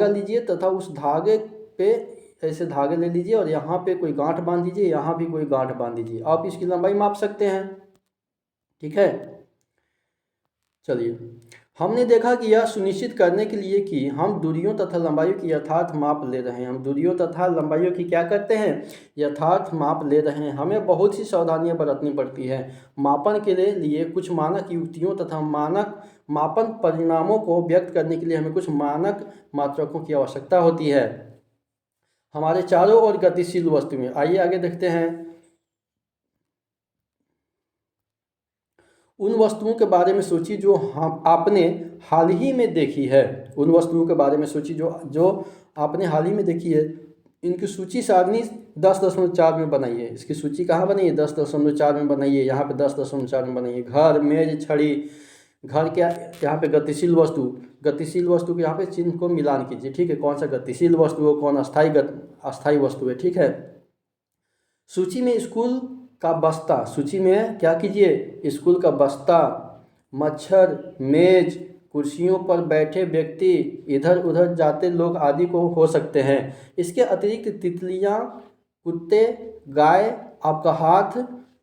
लीजिए तथा उस धागे पे ऐसे धागे ले लीजिए और यहाँ पे कोई गांठ बांध दीजिए, यहाँ भी कोई गांठ बांध दीजिए। आप इसकी लंबाई माप सकते हैं। ठीक है, चलिए, हमने देखा कि यह सुनिश्चित करने के लिए कि हम दूरियों तथा लंबाइयों की यथार्थ माप ले रहे हैं। हम दूरियों तथा लंबाइयों की क्या करते हैं? यथार्थ माप ले रहे हैं। हमें बहुत सी सावधानियां बरतनी पड़ती है। मापन के लिए कुछ मानक युक्तियों तथा मानक मापन परिणामों को व्यक्त करने के लिए हमें कुछ मानक मात्रकों की आवश्यकता होती है हमारे चारों ओर गतिशील वस्तु में। आइए आगे देखते हैं। उन वस्तुओं के बारे में सोचिए जो आपने हाल ही में देखी है। उन वस्तुओं के बारे में सोचिए जो आपने हाल ही में देखी है। इनकी सूची सारणी 10.4 में बनाइए। इसकी सूची कहाँ बनाइए? 10.4 में बनाइए। यहाँ पे 10.4 में बनाइए। घर, मेज, छड़ी। घर क्या? यहाँ पे गतिशील वस्तु के यहाँ पे चिन्ह को मिलान कीजिए। ठीक है, कौन सा गतिशील वस्तु है, कौन अस्थायी वस्तु है। ठीक है, सूची में स्कूल का बस्ता, सूची में क्या कीजिए? स्कूल का बस्ता, मच्छर, मेज, कुर्सियों पर बैठे व्यक्ति, इधर उधर जाते लोग आदि को हो सकते हैं। इसके अतिरिक्त तितलियां, कुत्ते, गाय, आपका हाथ,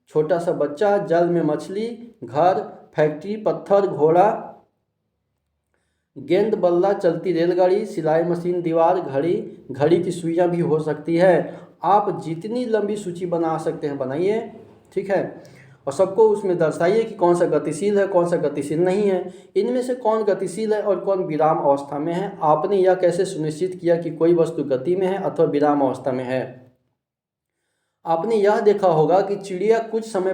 छोटा सा बच्चा, जल में मछली, घर, फैक्ट्री, पत्थर, घोड़ा, गेंद, बल्ला, चलती रेलगाड़ी, सिलाई मशीन, दीवार, घड़ी की सुइयां भी हो सकती है। आप जितनी लंबी सूची बना सकते हैं बनाइए। ठीक है, और सबको उसमें दर्शाइए कि कौन सा गतिशील है, कौन सा गतिशील नहीं है। इनमें से कौन गतिशील है और कौन विराम अवस्था में है। आपने यह कैसे सुनिश्चित किया कि कोई वस्तु गति में है अथवा विराम अवस्था में है। आपने यह देखा होगा कि चिड़िया कुछ समय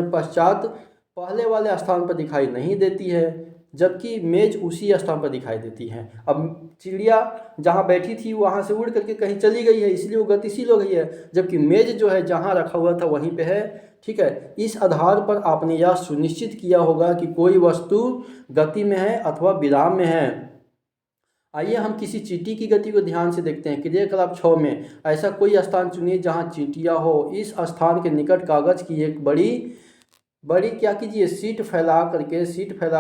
पश्चात पहले वाले स्थान पर दिखाई नहीं देती है, जबकि मेज उसी स्थान पर दिखाई देती है। अब चिड़िया जहाँ बैठी थी वहाँ से उड़ करके कहीं चली गई है, इसलिए वो गतिशील हो गई है, जबकि मेज जो है जहाँ रखा हुआ था वहीं पे है। ठीक है, इस आधार पर आपने यह सुनिश्चित किया होगा कि कोई वस्तु गति में है अथवा विराम में है। आइए हम किसी चींटी की गति को ध्यान से देखते हैं। क्रियाकलाप 6 में ऐसा कोई स्थान चुनिए जहाँ चींटियाँ हो। इस स्थान के निकट कागज की एक बड़ी क्या कीजिए, सीट फैला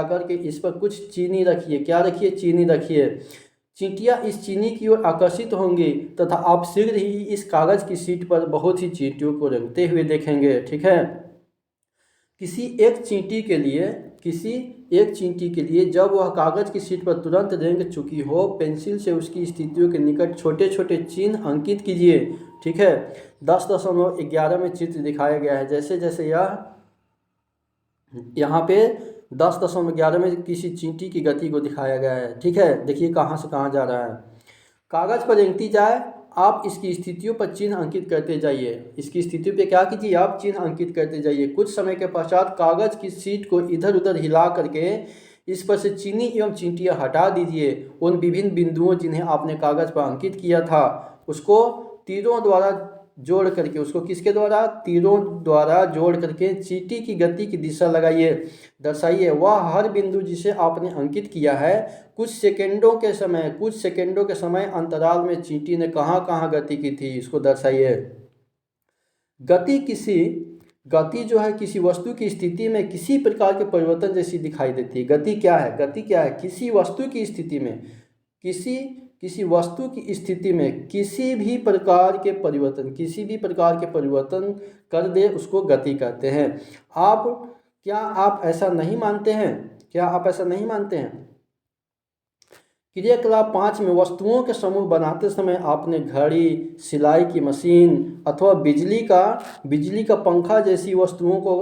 करके इस पर कुछ चीनी रखिए। क्या रखिए? चीनी रखिए। चींटियाँ इस चीनी की ओर आकर्षित होंगी तथा आप शीघ्र ही इस कागज की सीट पर बहुत ही चींटियों को रेंगते हुए देखेंगे। ठीक है, किसी एक चींटी के लिए जब वह कागज की सीट पर तुरंत रेंग चुकी हो, पेंसिल से उसकी स्थितियों के निकट छोटे छोटे चिन्ह अंकित कीजिए। ठीक है, 10.11 में चित्र दिखाया गया है। जैसे जैसे यहाँ पे 10.11 में किसी चींटी की गति को दिखाया गया है। ठीक है, देखिए कहाँ से कहाँ जा रहा है। कागज पर रेंगती जाए, आप इसकी स्थितियों पर चिन्ह अंकित करते जाइए। इसकी स्थितियों पे क्या कीजिए, आप चिन्ह अंकित करते जाइए। कुछ समय के पश्चात कागज की सीट को इधर उधर हिला करके इस पर से चीनी एवं चींटियाँ हटा दीजिए। उन विभिन्न बिंदुओं जिन्हें आपने कागज पर अंकित किया था उसको तीरों द्वारा जोड़ करके, उसको किसके द्वारा? तीरों द्वारा जोड़ करके चींटी की गति की दिशा लगाइए, दर्शाइए। वह हर बिंदु जिसे आपने अंकित किया है कुछ सेकंडों के समय अंतराल में चींटी ने कहाँ कहाँ गति की थी, इसको दर्शाइए। गति जो है किसी वस्तु की स्थिति में किसी प्रकार के परिवर्तन जैसी दिखाई देती है। गति क्या है? किसी वस्तु की स्थिति में, किसी वस्तु की स्थिति में किसी भी प्रकार के परिवर्तन कर दे उसको गति कहते हैं। क्या आप ऐसा नहीं मानते हैं? क्रियाकलाप 5 में वस्तुओं के समूह बनाते समय आपने घड़ी, सिलाई की मशीन अथवा बिजली का पंखा जैसी वस्तुओं को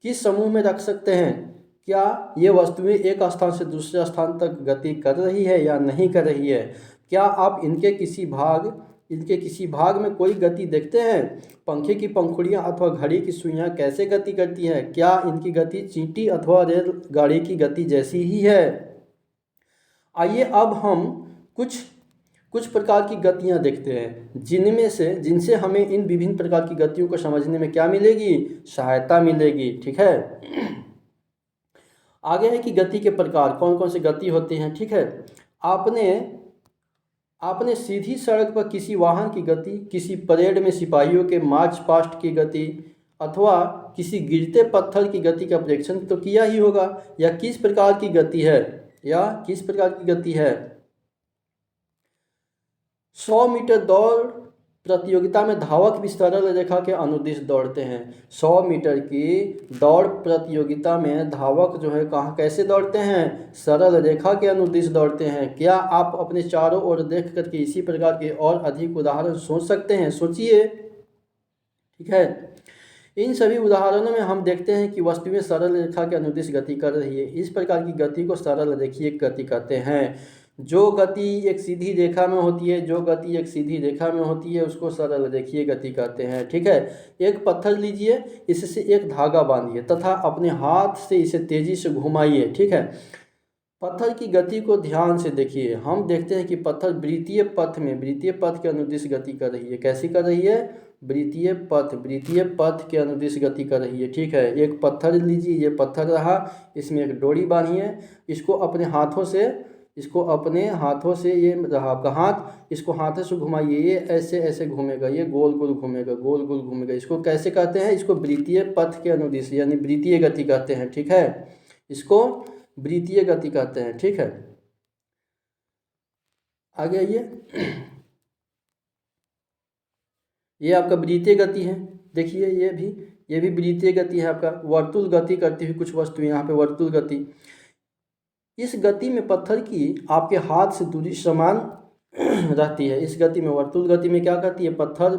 किस समूह में रख सकते हैं? क्या ये वस्तुएं एक स्थान से दूसरे स्थान तक गति कर रही है या नहीं कर रही है? क्या आप इनके किसी भाग में कोई गति देखते हैं? पंखे की पंखुड़ियाँ अथवा घड़ी की सुइयाँ कैसे गति करती हैं? क्या इनकी गति चींटी अथवा रेलगाड़ी की गति जैसी ही है? आइए अब हम कुछ प्रकार की गतियाँ देखते हैं जिनसे हमें इन विभिन्न प्रकार की गतियों को समझने में क्या मिलेगी? सहायता मिलेगी। ठीक है, आगे है कि गति के प्रकार कौन कौन से गति होते हैं। ठीक है, आपने सीधी सड़क पर किसी वाहन की गति, किसी परेड में सिपाहियों के मार्च पास्ट की गति अथवा किसी गिरते पत्थर की गति का प्रेक्षण तो किया ही होगा। या किस प्रकार की गति है? 100 मीटर दौड़ प्रतियोगिता में धावक भी सरल रेखा के अनुदिश दौड़ते हैं। 100 मीटर की दौड़ प्रतियोगिता में धावक जो है कैसे दौड़ते हैं? सरल रेखा के अनुदिश दौड़ते हैं। क्या आप अपने चारों ओर देख करके इसी प्रकार के और अधिक उदाहरण सोच सकते हैं? सोचिए। ठीक है, इन सभी उदाहरणों में हम देखते हैं कि वस्तुएं सरल रेखा के अनुदिश गति कर रही है। इस प्रकार की गति को सरल रेखीय गति कहते हैं। जो गति एक सीधी रेखा में होती है उसको सरल रेखीय गति कहते हैं। ठीक है, एक पत्थर लीजिए, इससे एक धागा बांधिए तथा अपने हाथ से इसे तेजी से घुमाइए। ठीक है, पत्थर की गति को ध्यान से देखिए। हम देखते हैं कि पत्थर वृत्तीय पथ के अनुदिश गति कर रही है। कैसी कर रही है? वृत्तीय पथ के अनुदिश गति कर रही है। ठीक है, एक पत्थर लीजिए, ये पत्थर रहा, इसमें एक डोरी बांधिए, इसको अपने हाथों से ये रहा आपका हाथ, इसको हाथों से घुमाइए, ये ऐसे ऐसे घूमेगा, ये गोल गोल घूमेगा। इसको कैसे कहते हैं? इसको वृत्तीय पथ के अनुदिश यानी वृत्तीय गति कहते हैं। ठीक है, इसको वृत्तीय गति कहते हैं। ठीक है, आगे आइए। ये आपका वृत्तीय गति है। देखिए ये भी वृत्तीय गति है आपका। वर्तुल गति करती हुई कुछ वस्तु, यहाँ पे वर्तुल गति। इस गति में पत्थर की आपके हाथ से दूरी समान रहती है। इस गति में, वर्तुल गति में क्या करती है? पत्थर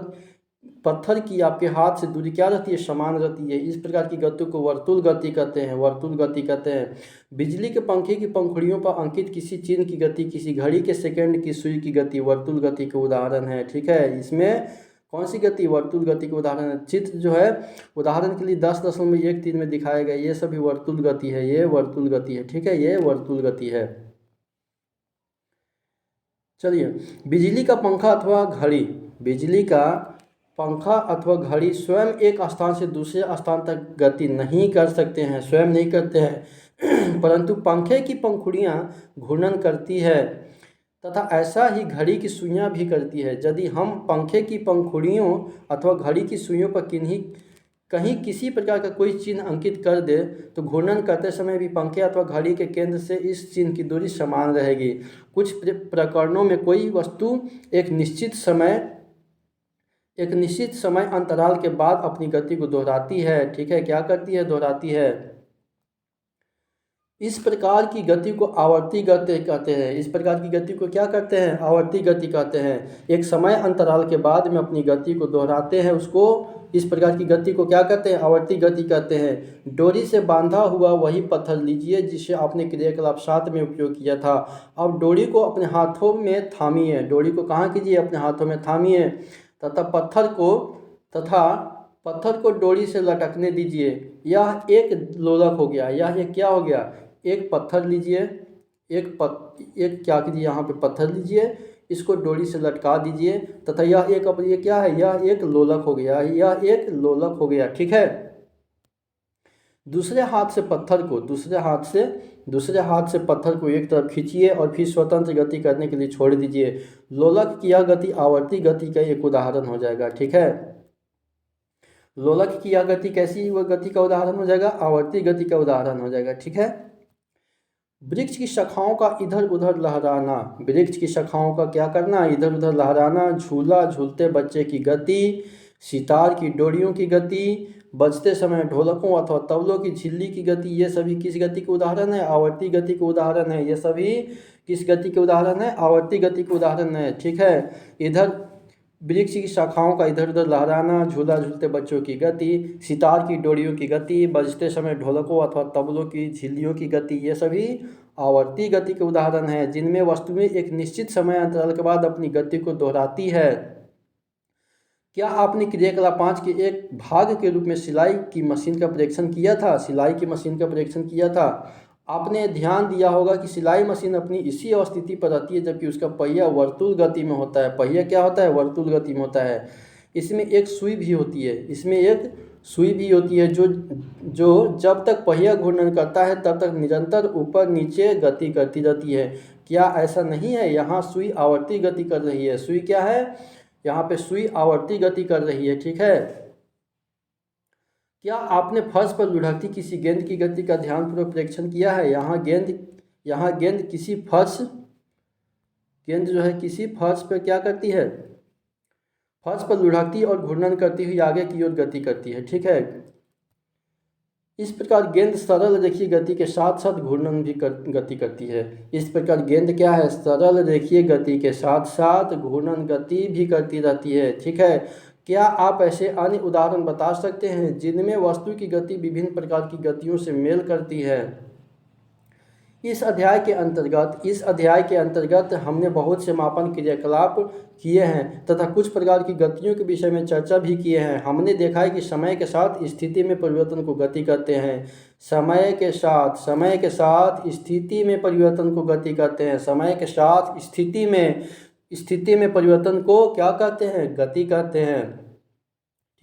पत्थर की आपके हाथ से दूरी क्या रहती है, समान रहती है। इस प्रकार की गति को वर्तुल गति कहते हैं, वर्तुल गति कहते हैं। बिजली के पंखे की पंखुड़ियों पर अंकित किसी चिन्ह की गति, किसी घड़ी के सेकंड की सुई की गति वर्तुल गति के उदाहरण है। ठीक है, इसमें कौन सी गति, वर्तुल गति के उदाहरण है। चित्र जो है उदाहरण के लिए 10.13 में दिखाया गया, ये सभी वर्तुल गति है, ये वर्तुल गति है। ठीक है, ये वर्तुल गति है। चलिए, बिजली का पंखा अथवा घड़ी, बिजली का पंखा अथवा घड़ी स्वयं एक स्थान से दूसरे स्थान तक गति नहीं कर सकते हैं, स्वयं नहीं करते हैं परंतु पंखे की पंखुड़ियाँ घूर्णन करती है तथा ऐसा ही घड़ी की सुइयाँ भी करती है। यदि हम पंखे की पंखुड़ियों अथवा घड़ी की सुइयों पर कहीं किसी प्रकार का कोई चिन्ह अंकित कर दे तो घूर्णन करते समय भी पंखे अथवा घड़ी के केंद्र से इस चिन्ह की दूरी समान रहेगी। कुछ प्रकरणों में कोई वस्तु एक निश्चित समय अंतराल के बाद अपनी गति को दोहराती है। ठीक है, क्या करती है, दोहराती है। इस प्रकार की गति को आवर्ती गति कहते हैं। इस प्रकार की गति को क्या कहते हैं, आवर्ती गति कहते हैं। एक समय अंतराल के बाद में अपनी गति को दोहराते हैं, उसको इस प्रकार की गति को क्या कहते हैं, आवर्ती गति कहते हैं। डोरी से बांधा हुआ वही पत्थर लीजिए जिसे आपने क्रियाकलाप 7 में उपयोग किया था। अब डोरी को अपने हाथों में थामिए, डोरी को कहाँ कीजिए, अपने हाथों में थामिए तथा पत्थर को डोरी से लटकने दीजिए। यह एक लोलक हो गया, यह एक क्या हो गया, एक पत्थर लीजिए, एक क्या कीजिए, यहाँ पे पत्थर लीजिए, इसको डोरी से लटका दीजिए तथा यह एक, अब ये क्या है, यह एक लोलक हो गया, यह एक लोलक हो गया। ठीक है, दूसरे हाथ से पत्थर को एक तरफ खींचिए और फिर स्वतंत्र गति करने के लिए छोड़ दीजिए। लोलक की यह गति आवर्ती गति का एक उदाहरण हो जाएगा। ठीक है, लोलक की यह गति कैसी गति का उदाहरण हो जाएगा, आवर्ती गति का उदाहरण हो जाएगा। ठीक है, वृक्ष की शाखाओं का इधर उधर लहराना, वृक्ष की शाखाओं का क्या करना, इधर उधर लहराना। झूला झूलते बच्चे की गति, सितार की डोरियों की गति, बजते समय ढोलकों अथवा तबलों की झिल्ली की गति, ये सभी किस गति के उदाहरण है, आवर्ती गति के उदाहरण है। ये सभी किस गति के उदाहरण है, आवर्ती गति के उदाहरण है। ठीक है, इधर वृक्ष की शाखाओं का इधर उधर लहराना, झूला झूलते बच्चों की गति, सितार की डोरियों की गति, बजते समय ढोलकों अथवा तबलों की झिल्लियों की गति, ये सभी आवर्ती गति के उदाहरण हैं जिनमें वस्तुएं एक निश्चित समय अंतराल के बाद अपनी गति को दोहराती है। क्या आपने क्रियाकलाप 5 के एक भाग के रूप में सिलाई की मशीन का परीक्षण किया था, सिलाई की मशीन का परीक्षण किया था। आपने ध्यान दिया होगा कि सिलाई मशीन अपनी इसी अवस्थिति पर रहती है जबकि उसका पहिया वर्तुल गति में होता है। पहिया क्या होता है, वर्तुल गति में होता है। इसमें एक सुई भी होती है, जो जब तक पहिया घूर्णन करता है तब तक निरंतर ऊपर नीचे गति करती रहती है। क्या ऐसा नहीं है, यहाँ सुई आवर्ती गति कर रही है। सुई क्या है, यहाँ पे सुई आवर्ती गति कर रही है। ठीक है, क्या आपने फर्श पर लुढ़कती किसी गेंद की गति का ध्यानपूर्वक परीक्षण किया है। गेंद जो है किसी फर्श पर क्या करती है, फर्श पर लुढ़कती और घूर्णन करती हुई आगे की ओर गति करती है। ठीक है, इस प्रकार गेंद सरल रेखीय गति के साथ साथ घूर्णन भी गति करती है। इस प्रकार गेंद क्या है, सरल रेखीय गति के साथ साथ घूर्णन गति भी करती रहती है। ठीक है, क्या आप ऐसे अन्य उदाहरण बता सकते हैं जिनमें वस्तु की गति विभिन्न प्रकार की गतियों से मेल करती है। इस अध्याय के अंतर्गत हमने बहुत से मापन क्रियाकलाप किए हैं तथा कुछ प्रकार की गतियों के विषय में चर्चा भी किए हैं। हमने देखा है कि समय के साथ स्थिति में परिवर्तन को गति कहते हैं। समय के साथ स्थिति में परिवर्तन को गति कहते हैं। समय के साथ स्थिति में परिवर्तन को क्या कहते हैं, गति कहते हैं।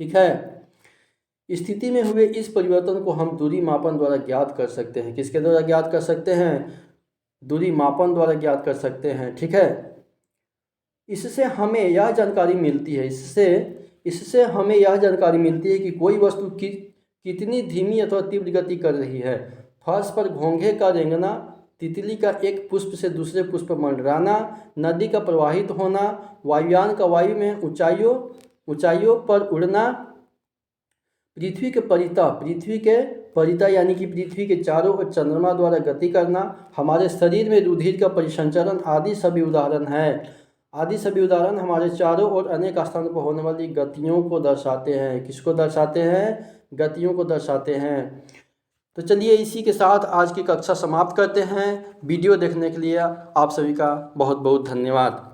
ठीक है, स्थिति में हुए इस परिवर्तन को हम दूरी मापन द्वारा ज्ञात कर सकते हैं। किसके द्वारा ज्ञात कर सकते हैं, दूरी मापन द्वारा ज्ञात कर सकते हैं। ठीक है, इससे हमें यह जानकारी मिलती है कि कोई वस्तु कितनी धीमी अथवा तीव्र गति कर रही है। फर्श पर घोंघे का रेंगना, तितली का एक पुष्प से दूसरे पुष्प पर मंडराना, नदी का प्रवाहित होना, वायुयान का वायु में ऊंचाइयों पर उड़ना, पृथ्वी के परिता यानी कि पृथ्वी के चारों ओर चंद्रमा द्वारा गति करना, हमारे शरीर में रुधिर का परिसंचरण आदि सभी उदाहरण हैं। आदि सभी उदाहरण हमारे चारों ओर अनेक स्थानों पर होने वाली गतियों को दर्शाते हैं। किसको दर्शाते हैं? गतियों को दर्शाते हैं। तो चलिए इसी के साथ आज की कक्षा समाप्त करते हैं। वीडियो देखने के लिए आप सभी का बहुत बहुत धन्यवाद।